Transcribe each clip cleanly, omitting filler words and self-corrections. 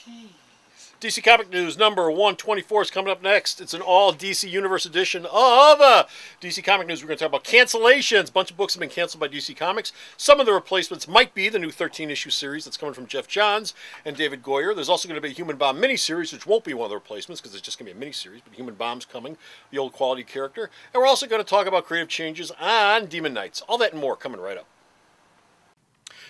Jeez. DC Comic News number 124 is coming up next. It's an all DC Universe edition of DC Comic News. We're going to talk about cancellations. A bunch of books have been canceled by DC Comics. Some of the replacements might be the new 13-issue series that's coming from Geoff Johns and David Goyer. There's also going to be a Human Bomb miniseries, which won't be one of the replacements because it's just going to be a miniseries, but Human Bomb's coming, the old quality character. And we're also going to talk about creative changes on Demon Knights. All that and more coming right up.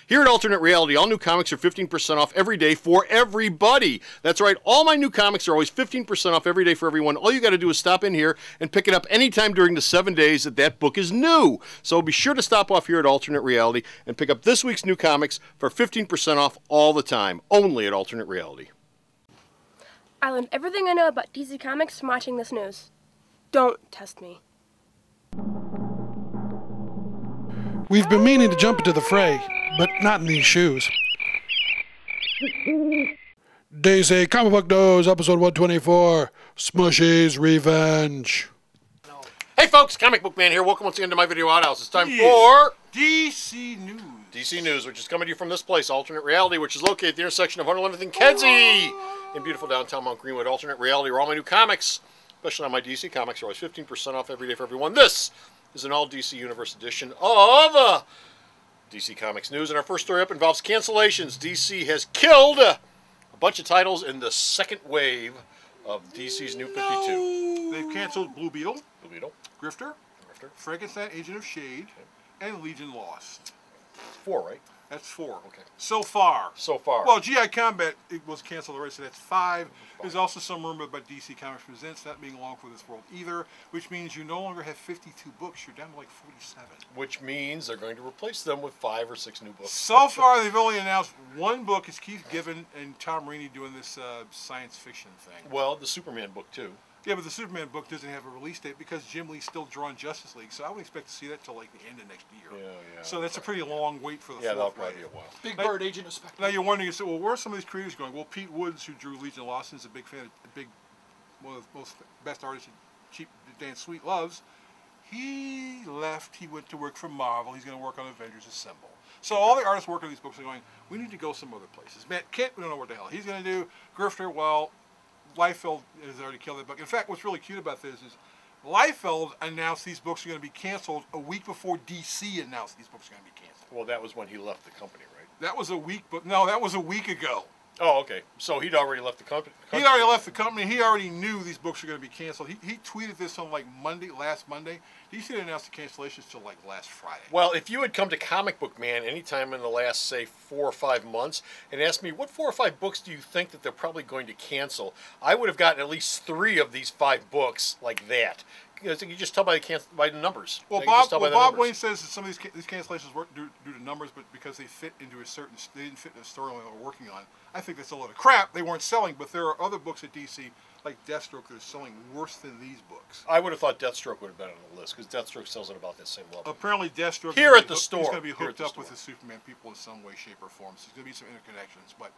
Here at Alternate Reality, all new comics are 15% off every day for everybody. That's right, all my new comics are always 15% off every day for everyone. All you got to do is stop in here and pick it up anytime during the 7 days that book is new. So be sure to stop off here at Alternate Reality and pick up this week's new comics for 15% off all the time, only at Alternate Reality. I learned everything I know about DC Comics from watching this news. Don't test me. We've been meaning to jump into the fray, but not in these shoes. DC Comic Book News, episode 124, Smushy's Revenge. Hey folks, Comic Book Man here. Welcome once again to my video outhouse. It's time for DC News. DC News, which is coming to you from this place, Alternate Reality, which is located at the intersection of 111th and Kedzie in beautiful downtown Mount Greenwood. Alternate Reality, where all my new comics, especially on my DC comics, are always 15% off every day for everyone. This is an all DC Universe edition of DC Comics News, and our first story up involves cancellations. DC has killed a bunch of titles in the second wave of DC's New 52. They've canceled Blue Beetle, Grifter, Frankenstein Agent of Shade, and Legion Lost. 4, right? That's 4. Okay. So far. So far. Well, G.I. Combat, it was canceled already, so that's 5. There's also some rumor about DC Comics Presents not being along for this world either, which means you no longer have 52 books. You're down to like 47. Which means they're going to replace them with 5 or 6 new books. So far, they've only announced one book. It's Keith Giffen and Tom Rainey doing this science fiction thing. Well, the Superman book, too. Yeah, but the Superman book doesn't have a release date because Jim Lee's still drawing Justice League, so I would expect to see that till like the end of next year. Yeah. So that's a pretty long wait for the that'll fourth probably wave. be a while. Big Bird, Agent of Spectre. Now you're wondering, well, where are some of these creators going? Well, Pete Woods, who drew Legion Lost, is a big fan, one of the most best artists that Dan Sweet loves. He left. He went to work for Marvel. He's going to work on Avengers Assemble. So all the artists working on these books are going, we need to go some other places. Matt Kent, we don't know what the hell he's going to do. Grifter, well, Liefeld has already killed that book. In fact, what's really cute about this is Liefeld announced these books are going to be canceled a week before DC announced these books are going to be canceled. Well, that was when he left the company, right? That was a week, but no, that was a week ago. Oh, okay. So he'd already left the company. He'd already left the company. He already knew these books were going to be canceled. He tweeted this on like last Monday. DC didn't announce the cancellations till like last Friday. Well, if you had come to Comic Book Man anytime in the last, say, 4 or 5 months and asked me, what 4 or 5 books do you think that they're probably going to cancel, I would have gotten at least 3 of these 5 books like that. You just tell by the numbers. Well, Bob Wayne says that some of these cancellations weren't due to numbers, but because they fit into they didn't fit in the storyline they were working on. I think that's a load of crap. They weren't selling, but there are other books at DC, like Deathstroke, that are selling worse than these books. I would have thought Deathstroke would have been on the list, because Deathstroke sells at about the same level. Apparently Deathstroke here at the store. He's going to be hooked up with the Superman people in some way, shape, or form. So there's going to be some interconnections, but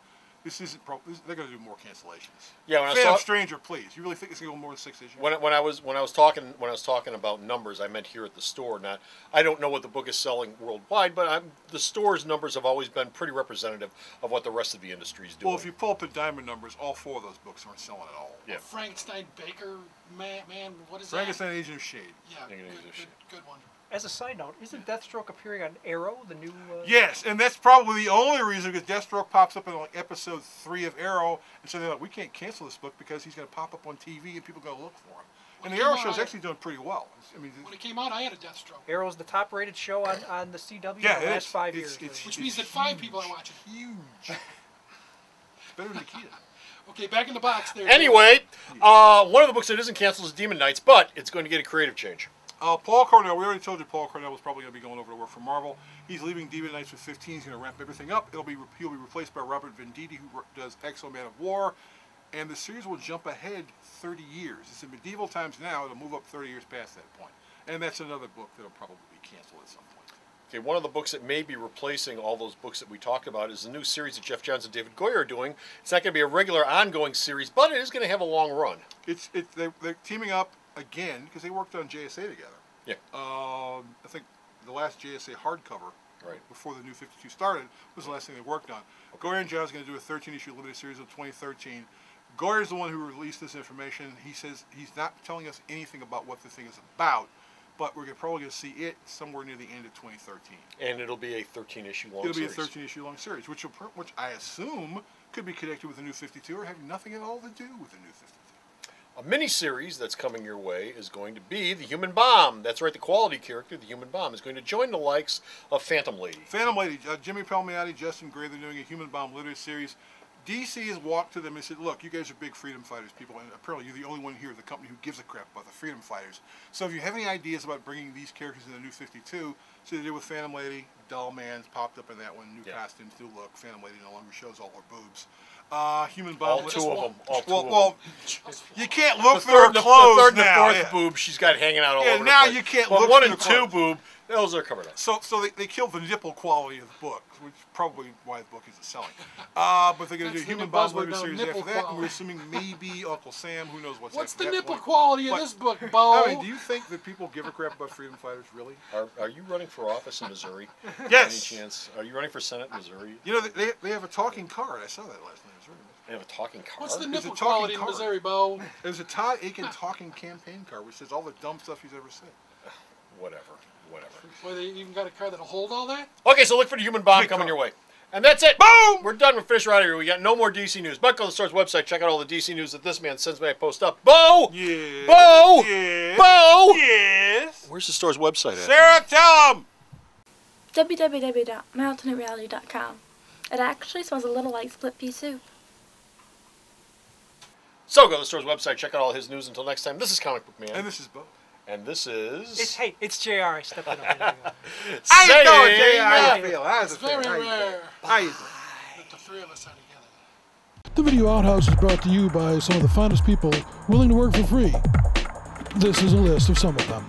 this isn't. They're going to do more cancellations. Yeah, when Phantom Stranger, please. You really think it's going to go more than 6 issues? When I was talking about numbers, I meant here at the store. Not, I don't know what the book is selling worldwide, but the store's numbers have always been pretty representative of what the rest of the industry is doing. Well, if you pull up the Diamond numbers, all 4 of those books aren't selling at all. Yeah. Frankenstein Baker, man, what is Frankenstein Agent of Shade. Yeah, good one. As a side note, isn't Deathstroke appearing on Arrow, the new... Yes, and that's probably the only reason, because Deathstroke pops up in like episode 3 of Arrow, and so they're like, we can't cancel this book because he's going to pop up on TV and people are going to look for him. And the Arrow show's actually doing pretty well. I mean, when it came out, I had a Deathstroke. Arrow's the top-rated show on the CW in the last 5 years. Which means that 5 people are watching. Huge. Better than Nikita. Okay, back in the box there. Anyway, one of the books that isn't canceled is Demon Knights, but it's going to get a creative change. Paul Cornell, we already told you Paul Cornell was probably going to be going over to work for Marvel. He's leaving Demon Knights with 15. He's going to ramp everything up. He'll be replaced by Robert Venditti, who does X-O Man of War. And the series will jump ahead 30 years. It's in medieval times now. It'll move up 30 years past that point. And that's another book that'll probably be canceled at some point. Okay, one of the books that may be replacing all those books that we talked about is the new series that Geoff Johns and David Goyer are doing. It's not going to be a regular ongoing series, but it is going to have a long run. They're teaming up again because they worked on JSA together. Yeah. I think the last JSA hardcover Right. before the New 52 started, was the last thing they worked on. Goyer and John is going to do a 13-issue limited series of 2013. Goyer is the one who released this information. He says he's not telling us anything about what the thing is about, but we're probably going to see it somewhere near the end of 2013. And it'll be a 13-issue long series. It'll be a 13-issue long series, which I assume could be connected with the New 52 or have nothing at all to do with the New 52. A mini-series that's coming your way is going to be The Human Bomb. That's right, the quality character, The Human Bomb, is going to join the likes of Phantom Lady. Phantom Lady, Jimmy Palmiotti, Justin Gray, they're doing a Human Bomb literary series. DC has walked to them and said, look, you guys are big freedom fighters people, and apparently you're the only one here at the company who gives a crap about the freedom fighters. So if you have any ideas about bringing these characters in the New 52, so they did with Phantom Lady, Doll Man's popped up in that one, new costumes, new look. Phantom Lady no longer shows all her boobs. Human Bomb. All two of them. Well, you can't look through her clothes the third and the now. fourth boob she's got hanging out all over now the place. you can't But look one through and the two clothes. boob, those are covered up. So they killed the nipple quality of the book, which is probably why the book isn't selling. But they're going to do a That's the Human new Bomb buzzword limited now, series nipple after that, and quality. we're assuming maybe Uncle Sam, who knows what's What's after the that nipple point. quality of But- this book, Bo? I mean, do you think that people give a crap about freedom fighters, really? Are you running for office in Missouri? Yes. Any chance? Are you running for Senate in Missouri? You know, they have a talking card. I saw that last night. It was really nice. They have a talking car? What's the There's a nipple talking quality in card. Missouri, Bo? There's a Todd Aiken talking campaign card which says all the dumb stuff he's ever said. Whatever. Boy, they even got a car that'll hold all that? Okay, so look for the Human Bomb Big coming car. your way. And that's it. Boom! We're done. We're finished right here. We got no more DC news. But go to the store's website. Check out all the DC news that this man sends me. I post up. Bo! Yeah. Bo! Yes. Bo! Yes. Where's the store's website at? Sarah, tell him! www.myalternatereality.com. It actually smells a little like split pea soup. So go to the store's website. Check out all his news. Until next time, this is Comic Book Man. And this is Bo. And this is... It's JR. I stepped in a minute ago. How you doing, saying- Jay? How you feel? How's It's it feel? very How you rare feel? How you doing? that the three of us are together. The Video Outhouse is brought to you by some of the finest people willing to work for free. This is a list of some of them.